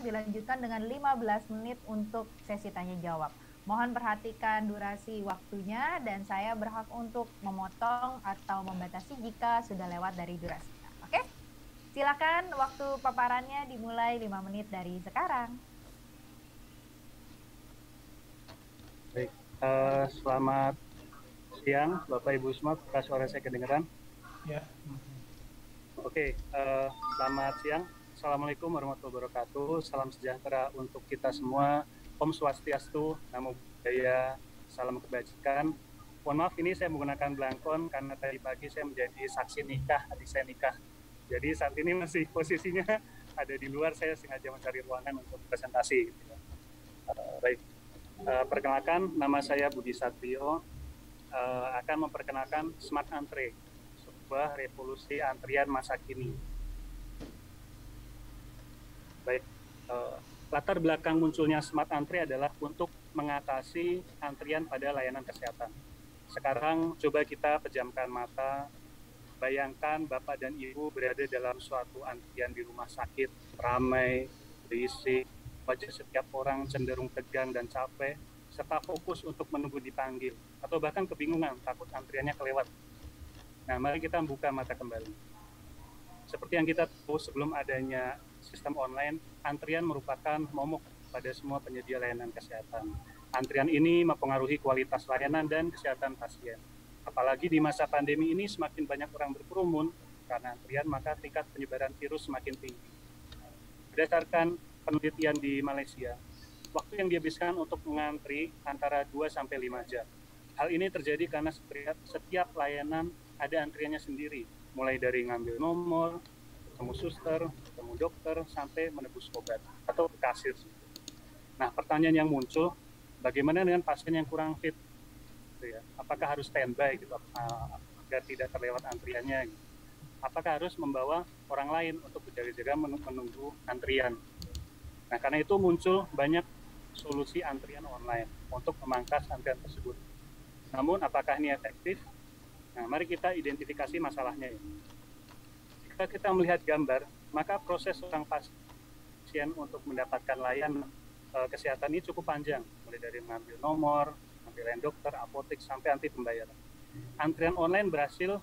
dilanjutkan dengan 15 menit untuk sesi tanya jawab. Mohon perhatikan durasi waktunya dan saya berhak untuk memotong atau membatasi jika sudah lewat dari durasinya. Oke? Silakan waktu paparannya dimulai 5 menit dari sekarang. Baik, selamat siang Bapak Ibu semua, apakah suara saya kedengaran? Ya. Oke, selamat siang. Assalamualaikum warahmatullahi wabarakatuh. Salam sejahtera untuk kita semua. Om Swastiastu, Namo Buddhaya, salam kebajikan. Mohon maaf, ini saya menggunakan belangkon karena tadi pagi saya menjadi saksi nikah, adik saya nikah. Jadi saat ini masih posisinya ada di luar, saya sengaja mencari ruangan untuk presentasi. Baik, perkenalkan, nama saya Budi Satrio, akan memperkenalkan Smart Antre, sebuah revolusi antrian masa kini. Baik, latar belakang munculnya Smart Antre adalah untuk mengatasi antrian pada layanan kesehatan. Sekarang coba kita pejamkan mata, bayangkan Bapak dan Ibu berada dalam suatu antrian di rumah sakit, ramai, berisik, wajah setiap orang cenderung tegang dan capek, serta fokus untuk menunggu dipanggil, atau bahkan kebingungan, takut antriannya kelewat. Nah, mari kita buka mata kembali. Seperti yang kita tahu sebelum adanya sistem online, antrian merupakan momok pada semua penyedia layanan kesehatan. Antrian ini mempengaruhi kualitas layanan dan kesehatan pasien. Apalagi di masa pandemi ini semakin banyak orang berkerumun karena antrian, maka tingkat penyebaran virus semakin tinggi. Berdasarkan penelitian di Malaysia, waktu yang dihabiskan untuk mengantri antara 2-5 jam. Hal ini terjadi karena setiap layanan ada antriannya sendiri, mulai dari ngambil nomor, ketemu suster, ketemu dokter, sampai menebus obat atau ke kasir. Nah, pertanyaan yang muncul, bagaimana dengan pasien yang kurang fit? Apakah harus standby gitu, agar tidak terlewat antriannya? Gitu. Apakah harus membawa orang lain untuk berjaga-jaga menunggu antrian? Nah, karena itu muncul banyak solusi antrian online untuk memangkas antrian tersebut. Namun, apakah ini efektif? Nah, mari kita identifikasi masalahnya. Jika kita melihat gambar, maka proses seorang pasien untuk mendapatkan layanan kesehatan ini cukup panjang, mulai dari mengambil nomor, panggilan dokter, apotek, sampai nanti pembayaran. Antrian online berhasil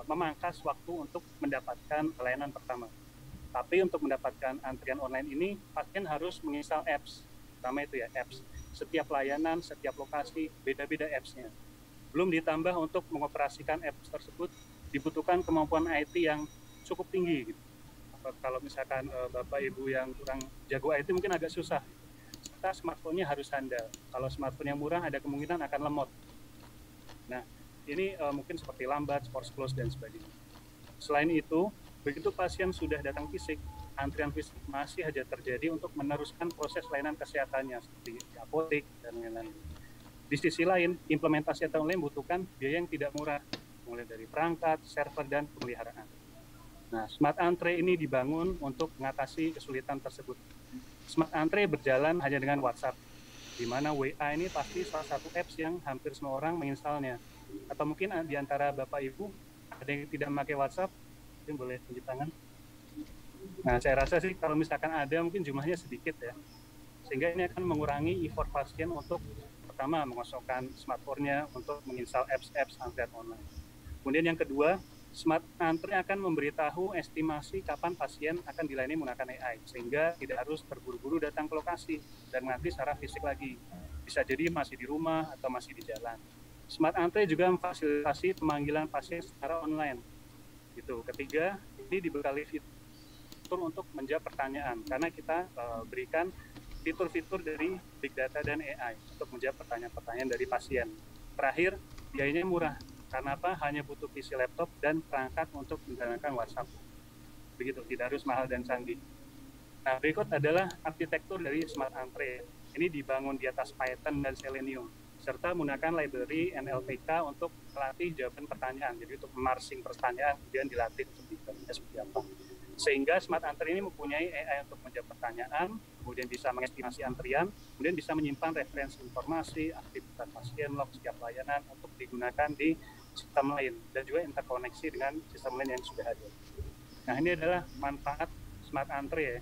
memangkas waktu untuk mendapatkan layanan pertama. Tapi untuk mendapatkan antrian online ini, pasien harus menginstal apps. Pertama itu ya, apps. Setiap layanan, setiap lokasi, beda-beda apps-nya. Belum ditambah untuk mengoperasikan apps tersebut, dibutuhkan kemampuan IT yang cukup tinggi. Gitu. Kalau misalkan Bapak Ibu yang kurang jago IT mungkin agak susah. Serta smartphone-nya harus handal. Kalau smartphone yang murah ada kemungkinan akan lemot. Nah, ini mungkin seperti lambat, force close, dan sebagainya. Selain itu, begitu pasien sudah datang fisik, antrian fisik masih saja terjadi untuk meneruskan proses layanan kesehatannya seperti di apotek dan lain-lain. Di sisi lain, implementasi online membutuhkan biaya yang tidak murah, mulai dari perangkat, server, dan pemeliharaan. Nah, Smart Antre ini dibangun untuk mengatasi kesulitan tersebut. Smart Antre berjalan hanya dengan WhatsApp, di mana WA ini pasti salah satu apps yang hampir semua orang menginstalnya. Atau mungkin di antara Bapak Ibu ada yang tidak memakai WhatsApp, mungkin boleh tunjuk tangan. Nah, saya rasa sih kalau misalkan ada mungkin jumlahnya sedikit ya. Sehingga ini akan mengurangi effort pasien untuk pertama mengosongkan smartphone-nya untuk menginstal apps-apps antrian online. Kemudian yang kedua, Smart Antre akan memberitahu estimasi kapan pasien akan dilayani menggunakan AI, sehingga tidak harus terburu-buru datang ke lokasi dan nanti secara fisik lagi. Bisa jadi masih di rumah atau masih di jalan. Smart Antre juga memfasilitasi pemanggilan pasien secara online. Gitu. Ketiga, ini dibekali fitur untuk menjawab pertanyaan, karena kita berikan fitur-fitur dari Big Data dan AI untuk menjawab pertanyaan-pertanyaan dari pasien. Terakhir, biayanya murah. Karena apa? Hanya butuh PC laptop dan perangkat untuk menjalankan WhatsApp. Begitu, tidak harus mahal dan canggih. Nah, berikut adalah arsitektur dari Smart Antre. Ini dibangun di atas Python dan Selenium, serta menggunakan library NLTK untuk melatih jawaban pertanyaan. Jadi untuk memarsing pertanyaan, kemudian dilatih untuk dijawabnya seperti apa. Sehingga Smart Antre ini mempunyai AI untuk menjawab pertanyaan, kemudian bisa mengestimasi antrian, kemudian bisa menyimpan referensi informasi, aktivitas pasien, log setiap layanan untuk digunakan di sistem lain, dan juga interkoneksi dengan sistem lain yang sudah ada. Nah, ini adalah manfaat Smart Antre ya.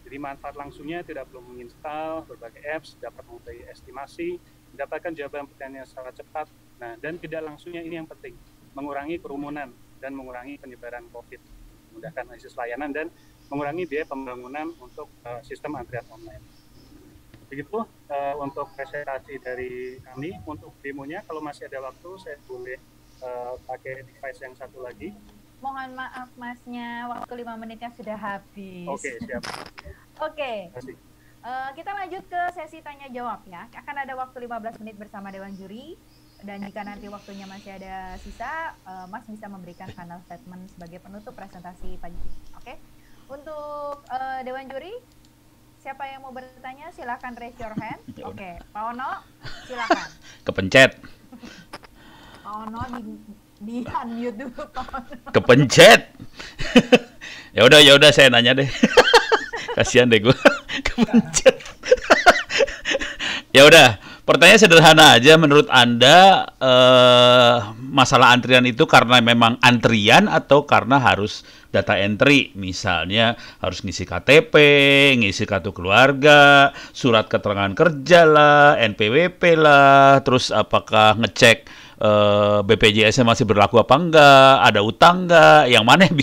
Jadi manfaat langsungnya tidak perlu menginstal berbagai apps, dapat mengetahui estimasi, mendapatkan jawaban pertanyaan secara cepat. Nah, dan tidak langsungnya ini yang penting, mengurangi kerumunan dan mengurangi penyebaran COVID, memudahkan akses layanan dan mengurangi biaya pembangunan untuk sistem antrian online. Begitu untuk presentasi dari kami. Untuk demonya, kalau masih ada waktu, saya boleh pakai device yang satu lagi. Mohon maaf Masnya, waktu 5 menitnya sudah habis. Oke, siap. Oke. Kita lanjut ke sesi tanya jawab ya. Akan ada waktu 15 menit bersama Dewan Juri. Dan jika nanti waktunya masih ada sisa, Mas bisa memberikan final statement sebagai penutup presentasi pagi ini. Oke. Untuk Dewan Juri, siapa yang mau bertanya? Silakan raise your hand. Oke, Pak Ono, silakan. Kepencet. Pak Ono di unmute dulu, Pak Ono. Kepencet. Ya udah saya nanya deh. Kasihan deh gue. Kepencet. Ya udah, pertanyaan sederhana aja. Menurut Anda masalah antrian itu karena memang antrian atau karena harus data entry, misalnya harus ngisi KTP, ngisi kartu keluarga, surat keterangan kerja lah, NPWP lah, terus apakah ngecek BPJS masih berlaku apa enggak, ada utang enggak, yang mana yang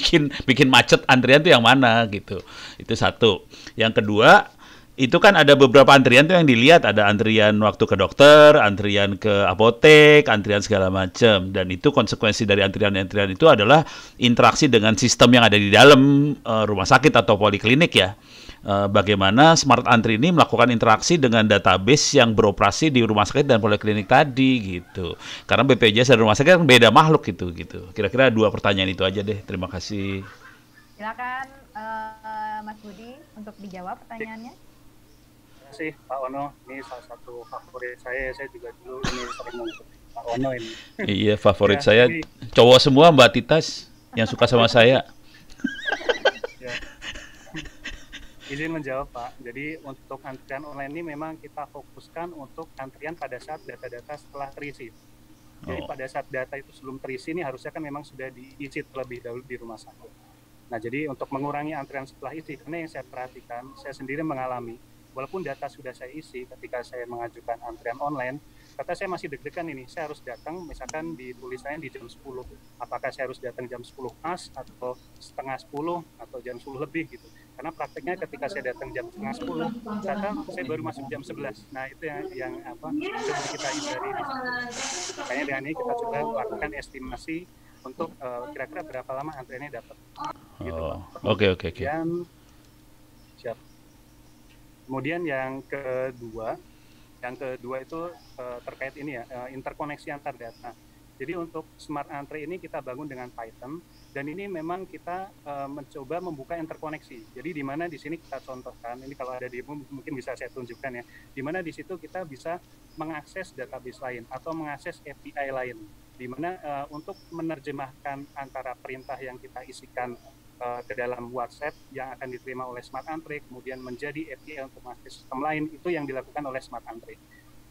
bikin macet antrian itu yang mana gitu. Itu satu. Yang kedua, itu kan ada beberapa antrian tuh yang dilihat, ada antrian waktu ke dokter, antrian ke apotek, antrian segala macam, dan itu konsekuensi dari antrian-antrian itu adalah interaksi dengan sistem yang ada di dalam rumah sakit atau poliklinik ya. Bagaimana Smart Antri ini melakukan interaksi dengan database yang beroperasi di rumah sakit dan poliklinik tadi gitu. Karena BPJS dan rumah sakit kan beda makhluk gitu. Kira-kira 2 pertanyaan itu aja deh. Terima kasih. Silakan Mas Budi untuk dijawab pertanyaannya. Terima kasih Pak Ono, ini salah satu favorit saya juga dulu ini sering mengikuti Pak Ono ini. Iya, favorit saya cowok semua Mbak Titas yang suka sama saya. Ya. Izin menjawab Pak, jadi untuk antrian online ini memang kita fokuskan untuk antrian pada saat data-data setelah terisi. Jadi pada saat data itu sebelum terisi ini harusnya kan memang sudah diisi terlebih dahulu di rumah sakit. Nah jadi untuk mengurangi antrian setelah isi, karena yang saya perhatikan, saya sendiri mengalami, walaupun data sudah saya isi ketika saya mengajukan antrian online, kata saya masih deg-degan ini, saya harus datang misalkan di tulisannya di jam 10, apakah saya harus datang jam 10 pas atau setengah 10 atau jam 10 lebih gitu. Karena prakteknya ketika saya datang jam setengah 10, ternyata saya baru masuk jam 11. Nah itu yang coba kita hindari. Makanya dengan ini kita coba melakukan estimasi untuk kira-kira berapa lama antriannya dapat. Gitu, Oke. Siap. Kemudian yang kedua itu terkait ini ya, interkoneksi antar data. Jadi untuk Smart Antri ini kita bangun dengan Python, dan ini memang kita mencoba membuka interkoneksi. Jadi di mana di sini kita contohkan, ini kalau ada demo mungkin bisa saya tunjukkan ya, di mana di situ kita bisa mengakses database lain atau mengakses API lain, di mana untuk menerjemahkan antara perintah yang kita isikan ke dalam WhatsApp yang akan diterima oleh Smart Antri, kemudian menjadi API untuk mengakses sistem lain, itu yang dilakukan oleh Smart Antri.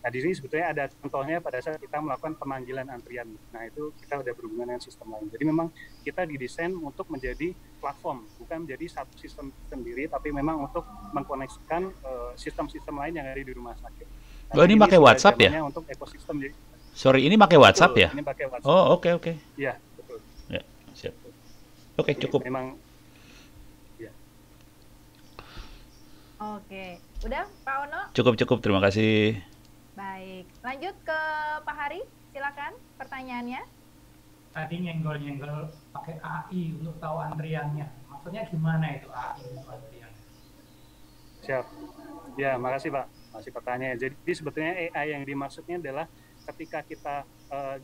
Nah, di sini sebetulnya ada contohnya pada saat kita melakukan pemanggilan antrian. Nah, itu kita udah berhubungan dengan sistem lain. Jadi memang kita didesain untuk menjadi platform, bukan menjadi satu sistem sendiri, tapi memang untuk mengkoneksikan sistem-sistem lain yang ada di rumah sakit. Nah, ini pakai WhatsApp ya? Untuk ekosistem. Jadi, sorry, ini pakai WhatsApp ya? Ini pakai WhatsApp. Oh, oke. Iya, betul. Ya, siap. Oke, cukup. Memang, ya. Oke, udah Pak Ono? Cukup, terima kasih. Baik, lanjut ke Pak Hari, silakan pertanyaannya. Tadi nyenggol-nyenggol pakai AI untuk tahu antriannya. Maksudnya gimana itu AI untuk antriannya? Siap. Ya, makasih Pak. Masih pertanyaan. Jadi sebetulnya AI yang dimaksudnya adalah ketika kita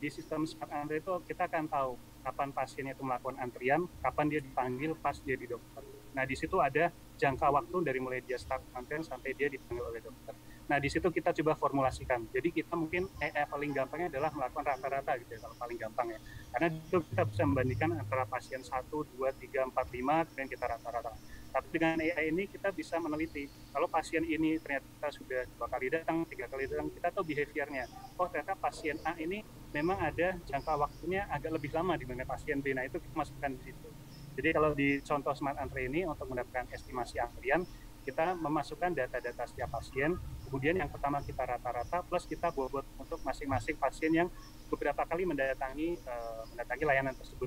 di sistem Smart Antri itu kita akan tahu kapan pasiennya itu melakukan antrian, kapan dia dipanggil pas dia di dokter. Nah, di situ ada jangka waktu dari mulai dia start antrian sampai dia dipanggil oleh dokter. Nah, di situ kita coba formulasikan. Jadi kita mungkin paling gampangnya adalah melakukan rata-rata gitu ya, kalau paling gampang ya. Karena itu kita bisa membandingkan antara pasien 1, 2, 3, 4, 5, kemudian kita rata-rata. Tapi dengan AI ini kita bisa meneliti, kalau pasien ini ternyata sudah 2 kali datang, 3 kali datang, kita tahu behaviornya. Oh, ternyata pasien A ini memang ada jangka waktunya agak lebih lama dibanding pasien B. Nah, itu kita masukkan di situ. Jadi kalau di contoh Smart Antri ini untuk mendapatkan estimasi antrian, kita memasukkan data-data setiap pasien, kemudian yang pertama kita rata-rata plus kita bobot untuk masing-masing pasien yang beberapa kali mendatangi layanan tersebut.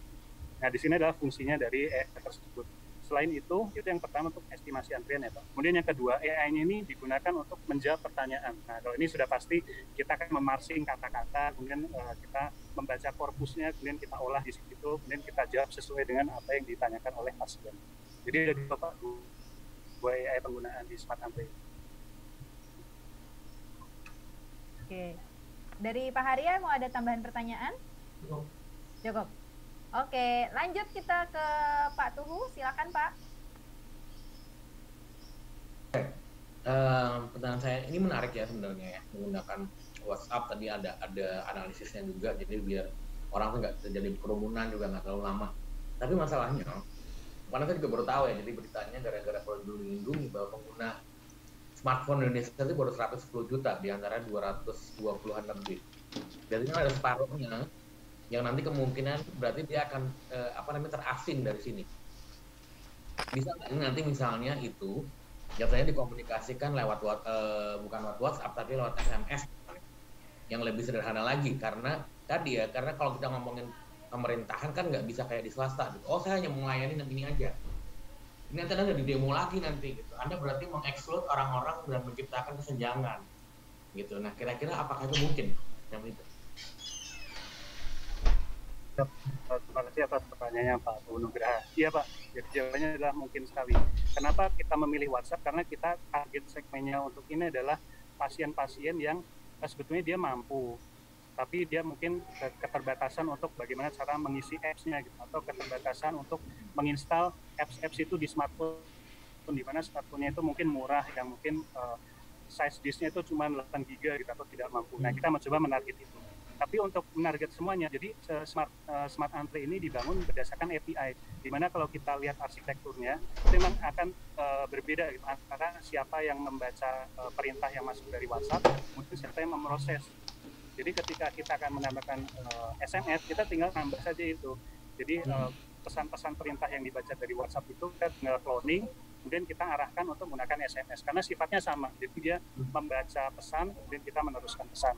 Nah, di sini adalah fungsinya dari AI tersebut. Selain itu yang pertama untuk estimasi antrian ya Pak. Kemudian yang kedua, AI-nya ini digunakan untuk menjawab pertanyaan. Nah, kalau ini sudah pasti kita akan memarsing kata-kata, kemudian kita membaca korpusnya, kemudian kita olah di situ, kemudian kita jawab sesuai dengan apa yang ditanyakan oleh pasien. Jadi ada dua AI penggunaan di Smart Antri. Oke. Dari Pak Haria mau ada tambahan pertanyaan? Cukup. Oke, lanjut kita ke Pak Tuhu. Silakan Pak. Pertanyaan saya ini menarik ya sebenarnya ya, menggunakan WhatsApp tadi ada analisisnya juga, jadi biar orang tuh nggak terjadi kerumunan juga nggak terlalu lama. Tapi masalahnya, karena saya juga baru tahu ya, jadi beritanya gara-gara Peduli Lindungi bahwa pengguna smartphone Indonesia itu baru 110 juta di antara 220-an lebih. Jadi ada separuhnya yang nanti kemungkinan berarti dia akan terasing dari sini. Bisa nanti misalnya itu jatuhnya dikomunikasikan lewat bukan lewat WhatsApp tapi lewat SMS yang lebih sederhana lagi, karena tadi ya, karena kalau kita ngomongin pemerintahan kan nggak bisa kayak di swasta gitu. Oh, saya hanya melayani yang ini aja. Ini nanti ada di demo lagi nanti gitu. Anda berarti mengeksklud orang-orang dan menciptakan kesenjangan gitu. Nah, kira-kira apakah itu mungkin yang itu? Terima kasih atas pertanyaannya Pak Nugraha. Iya Pak, jadi jawabannya adalah mungkin sekali. Kenapa kita memilih WhatsApp? Karena kita target segmennya untuk ini adalah pasien-pasien yang sebetulnya dia mampu, tapi dia mungkin keterbatasan untuk bagaimana cara mengisi apps-nya gitu, atau keterbatasan untuk menginstal apps itu di smartphone, di mana smartphone-nya itu mungkin murah, yang mungkin size disk-nya itu cuma 8 GB gitu, atau tidak mampu. Nah, kita mencoba menarget itu. Tapi untuk menarget semuanya, jadi Smart Antri ini dibangun berdasarkan API, di mana kalau kita lihat arsitekturnya, itu memang akan berbeda gitu, antara siapa yang membaca perintah yang masuk dari WhatsApp, kemudian siapa yang memproses. Jadi ketika kita akan menambahkan SMS, kita tinggal nambah saja itu. Jadi pesan-pesan perintah yang dibaca dari WhatsApp itu kita tinggal cloning, kemudian kita arahkan untuk menggunakan SMS, karena sifatnya sama. Jadi dia membaca pesan, kemudian kita meneruskan pesan.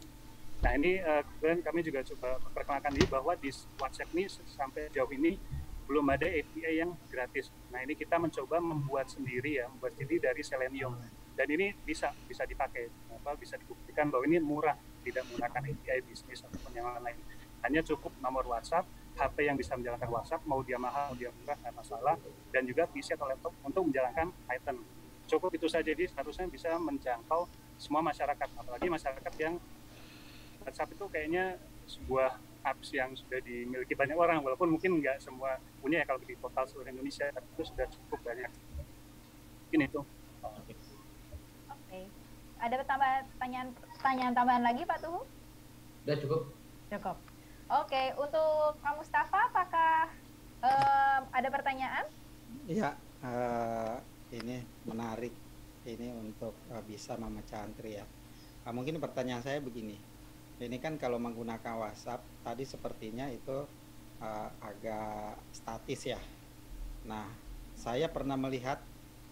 Nah, ini kemudian kami juga coba perkenalkan ini bahwa di WhatsApp ini sampai jauh ini belum ada API yang gratis. Nah, ini kita mencoba membuat sendiri ya, membuat sendiri dari Selenium. Dan ini bisa dipakai, bisa dibuktikan bahwa ini murah, tidak menggunakan API bisnis ataupun yang lain. Hanya cukup nomor WhatsApp, HP yang bisa menjalankan WhatsApp, mau dia mahal, mau dia murah, nggak masalah, dan juga PC atau laptop untuk menjalankan Python. Cukup itu saja, jadi seharusnya bisa menjangkau semua masyarakat, apalagi masyarakat yang WhatsApp itu kayaknya sebuah apps yang sudah dimiliki banyak orang, walaupun mungkin nggak semua punya ya kalau di total seluruh Indonesia, tapi itu sudah cukup banyak. Mungkin itu. Oke. Ada pertanyaan tambahan lagi Pak Tuhu? Sudah cukup. Cukup. Oke, untuk Pak Mustafa, apakah ada pertanyaan? Iya, ini menarik ini untuk bisa memecah antri ya. Mungkin pertanyaan saya begini. Ini kan kalau menggunakan WhatsApp tadi sepertinya itu agak statis ya. Nah, saya pernah melihat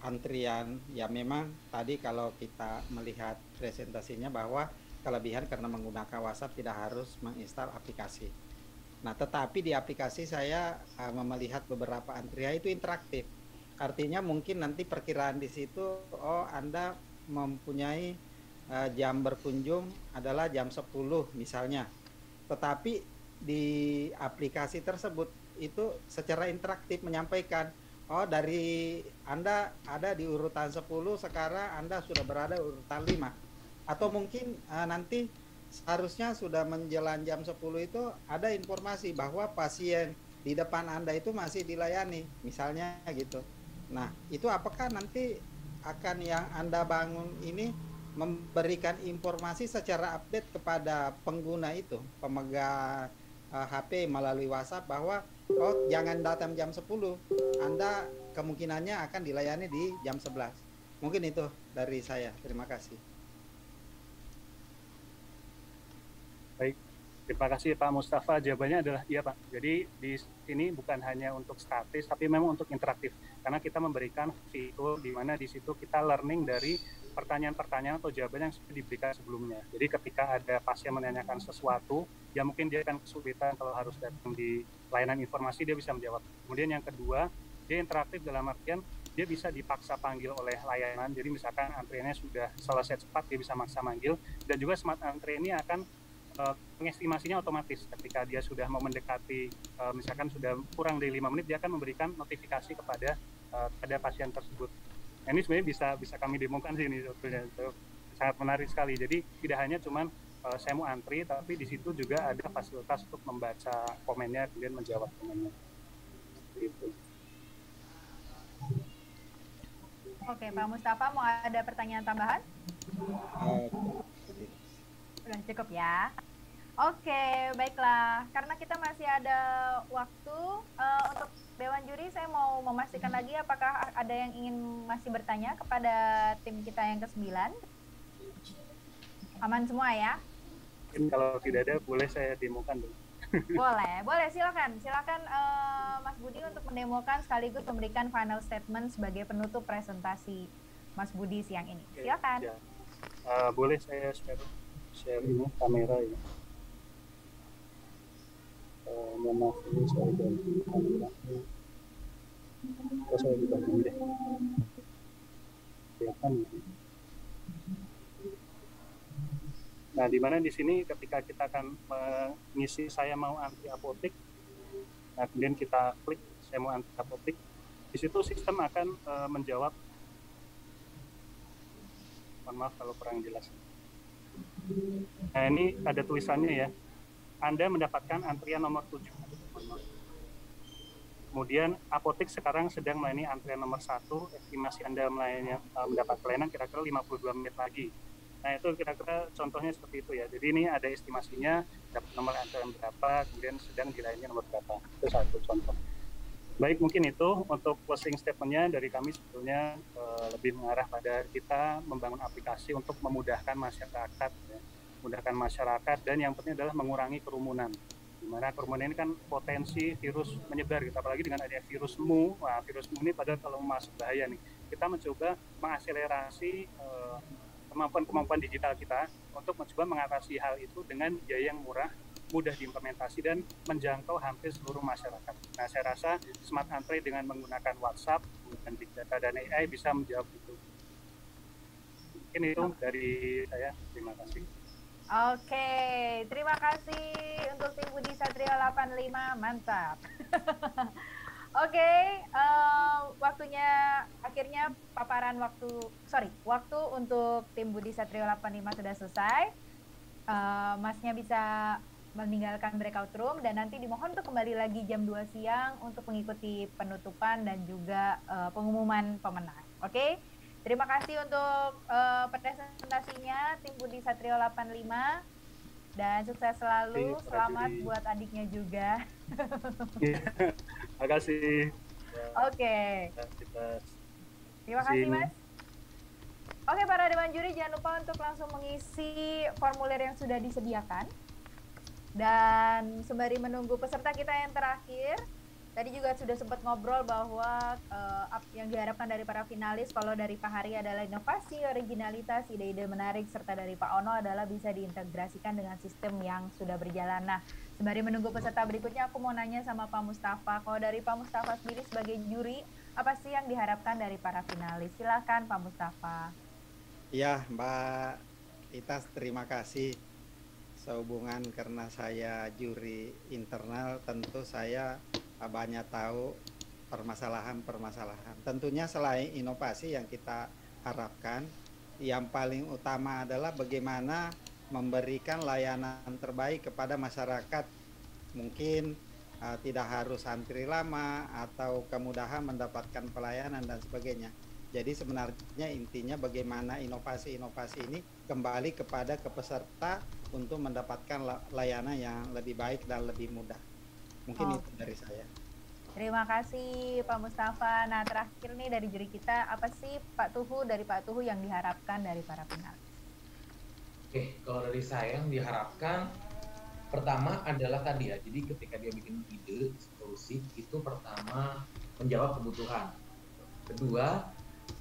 antrian ya, memang tadi kalau kita melihat presentasinya bahwa kelebihan karena menggunakan WhatsApp tidak harus menginstal aplikasi. Nah, tetapi di aplikasi saya melihat beberapa antrian itu interaktif. Artinya mungkin nanti perkiraan di situ, oh Anda mempunyai jam berkunjung adalah jam 10 misalnya. Tetapi di aplikasi tersebut itu secara interaktif menyampaikan, oh dari Anda ada di urutan 10, sekarang Anda sudah berada di urutan 5. Atau mungkin nanti seharusnya sudah menjelang jam 10 itu ada informasi bahwa pasien di depan Anda itu masih dilayani, misalnya gitu. Nah, itu apakah nanti akan yang Anda bangun ini memberikan informasi secara update kepada pengguna itu, pemegang HP melalui WhatsApp, bahwa oh jangan datang jam 10, Anda kemungkinannya akan dilayani di jam 11. Mungkin itu dari saya. Terima kasih. Baik, Terima kasih Pak Mustafa. Jawabannya adalah iya Pak. Jadi di sini bukan hanya untuk statis, tapi memang untuk interaktif. Karena kita memberikan fitur di mana di situ kita learning dari pertanyaan-pertanyaan atau jawaban yang sudah diberikan sebelumnya. Jadi ketika ada pasien menanyakan sesuatu, ya mungkin dia akan kesulitan kalau harus datang di layanan informasi, dia bisa menjawab. Kemudian yang kedua, dia interaktif dalam artian dia bisa dipaksa panggil oleh layanan. Jadi misalkan antriannya sudah selesai cepat, dia bisa maksa manggil. Dan juga smart antri ini akan pengestimasinya otomatis ketika dia sudah mau mendekati misalkan sudah kurang dari 5 menit, dia akan memberikan notifikasi kepada pasien tersebut. Nah, ini sebenarnya bisa kami demokan sih ini sebetulnya, sangat menarik sekali. Jadi tidak hanya cuman saya mau antri, tapi di situ juga ada fasilitas untuk membaca komennya kemudian menjawab komennya. Gitu. Oke, Pak Mustafa mau ada pertanyaan tambahan? Udah cukup ya. Oke, baiklah. Karena kita masih ada waktu untuk Dewan Juri, saya mau memastikan lagi apakah ada yang ingin masih bertanya kepada tim kita yang ke-9. Aman semua ya? Mungkin kalau tidak ada, boleh saya demokan dulu. Boleh, silakan Mas Budi untuk mendemokan sekaligus memberikan final statement sebagai penutup presentasi Mas Budi siang ini. Silakan. Ya. Boleh saya share ini kamera ya. Mohon maaf ini saya ganti kamera. Saya buka dulu deh. Kelihatan. Nah, di mana di sini ketika kita akan mengisi saya mau antri apotek, nah kemudian kita klik saya mau antri apotek, di situ sistem akan menjawab. Mohon maaf kalau kurang jelas. Nah, ini ada tulisannya ya. Anda mendapatkan antrian nomor 7. Kemudian apotek sekarang sedang melayani antrian nomor 1, estimasi Anda mendapat pelayanan kira-kira 52 menit lagi. Nah, itu kira-kira contohnya seperti itu ya. Jadi ini ada estimasinya, dapat nomor antrian berapa, kemudian sedang dilayani nomor berapa. Itu satu contoh. Baik, mungkin itu untuk closing statement-nya dari kami sebetulnya lebih mengarah pada kita membangun aplikasi untuk memudahkan masyarakat, ya. Memudahkan masyarakat, dan yang penting adalah mengurangi kerumunan. Di mana kerumunan ini kan potensi virus menyebar, gitu. Apalagi dengan adanya virus mu. Wah, virus mu ini padahal kalau masuk bahaya nih. Kita mencoba mengakselerasi kemampuan digital kita untuk mencoba mengatasi hal itu dengan biaya yang murah, mudah diimplementasi, dan menjangkau hampir seluruh masyarakat. Nah, saya rasa Smart Antri dengan menggunakan WhatsApp, dan Big Data dan AI bisa menjawab itu. Mungkin itu dari saya. Terima kasih. Oke, terima kasih untuk tim Budi Satrio 85, mantap. Oke, waktunya akhirnya waktu untuk tim Budi Satrio 85 sudah selesai. Masnya bisa meninggalkan breakout room dan nanti dimohon untuk kembali lagi jam 2 siang untuk mengikuti penutupan dan juga pengumuman pemenang. Oke, terima kasih untuk presentasinya tim Budi Satrio 85 dan sukses selalu. Selamat buat adiknya juga. Terima kasih. Oke. Terima kasih, Mas. Oke, para dewan juri, jangan lupa untuk langsung mengisi formulir yang sudah disediakan. Dan sembari menunggu peserta kita yang terakhir, tadi juga sudah sempat ngobrol bahwa yang diharapkan dari para finalis, kalau dari Pak Hari adalah inovasi, originalitas, ide-ide menarik, serta dari Pak Ono adalah bisa diintegrasikan dengan sistem yang sudah berjalan. Nah, sembari menunggu peserta berikutnya, aku mau nanya sama Pak Mustafa. Kalau dari Pak Mustafa sendiri sebagai juri, apa sih yang diharapkan dari para finalis? Silakan Pak Mustafa. Ya, Mbak Itas, terima kasih. Sehubungan karena saya juri internal, tentu saya banyak tahu permasalahan-permasalahan. Tentunya selain inovasi yang kita harapkan, yang paling utama adalah bagaimana memberikan layanan terbaik kepada masyarakat. Mungkin tidak harus antri lama atau kemudahan mendapatkan pelayanan dan sebagainya. Jadi sebenarnya intinya bagaimana inovasi-inovasi ini kembali kepada peserta untuk mendapatkan layanan yang lebih baik dan lebih mudah. Mungkin itu dari saya. Terima kasih Pak Mustafa. Nah, terakhir nih dari juri kita, apa sih Pak Tuhu yang diharapkan dari para finalis? Oke, kalau dari saya yang diharapkan Pertama adalah tadi ya, jadi ketika dia bikin ide, solusi, itu pertama menjawab kebutuhan. Kedua,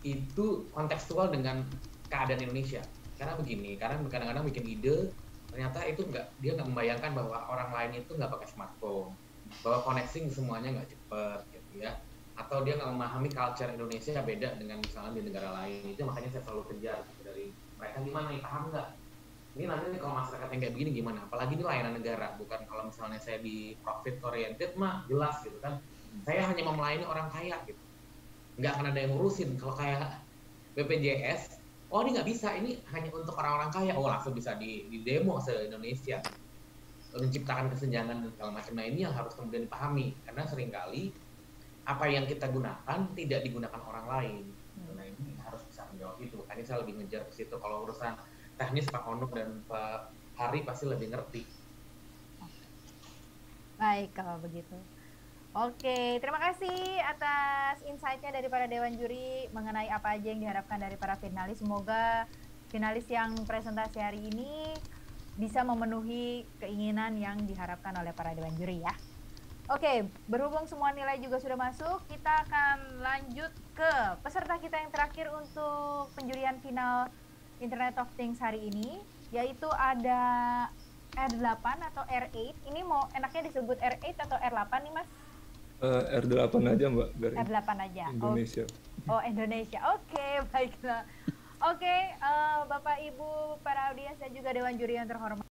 itu kontekstual dengan keadaan Indonesia. Karena begini, karena kadang-kadang bikin ide, ternyata itu dia nggak membayangkan bahwa orang lain itu nggak pakai smartphone, bahwa connecting semuanya nggak cepet, gitu ya. Atau dia nggak memahami culture Indonesia beda dengan misalnya di negara lain. Itu makanya saya selalu kejar gitu, dari mereka gimana nih, paham nggak? Ini nanti kalau masyarakat yang kayak begini gimana? Apalagi ini layanan negara, bukan kalau misalnya saya di profit oriented mah jelas gitu kan. Saya hanya mau melayani orang kaya gitu. Nggak akan ada yang ngurusin. Kalau kayak BPJS, oh ini nggak bisa, ini hanya untuk orang-orang kaya. Oh langsung bisa di demo se-Indonesia. Menciptakan kesenjangan dan segala macam. Nah ini yang harus kemudian dipahami. Karena seringkali apa yang kita gunakan tidak digunakan orang lain. Nah ini harus bisa menjawab itu. Makanya saya lebih ngejar ke situ. Kalau urusan teknis Pak Ono dan Pak Hari pasti lebih ngerti. Baik kalau begitu. Oke, terima kasih atas insight-nya dari para dewan juri mengenai apa aja yang diharapkan dari para finalis. Semoga finalis yang presentasi hari ini bisa memenuhi keinginan yang diharapkan oleh para dewan juri ya. Oke, berhubung semua nilai juga sudah masuk, kita akan lanjut ke peserta kita yang terakhir untuk penjurian final Internet of Things hari ini, yaitu ada R8 atau R8. Ini mau enaknya disebut R8 atau R8 nih Mas? R8 aja Mbak, dari R8 aja. Indonesia. Oh Indonesia, oke, baiklah. Oke, Bapak Ibu para audiens dan juga dewan juri yang terhormat.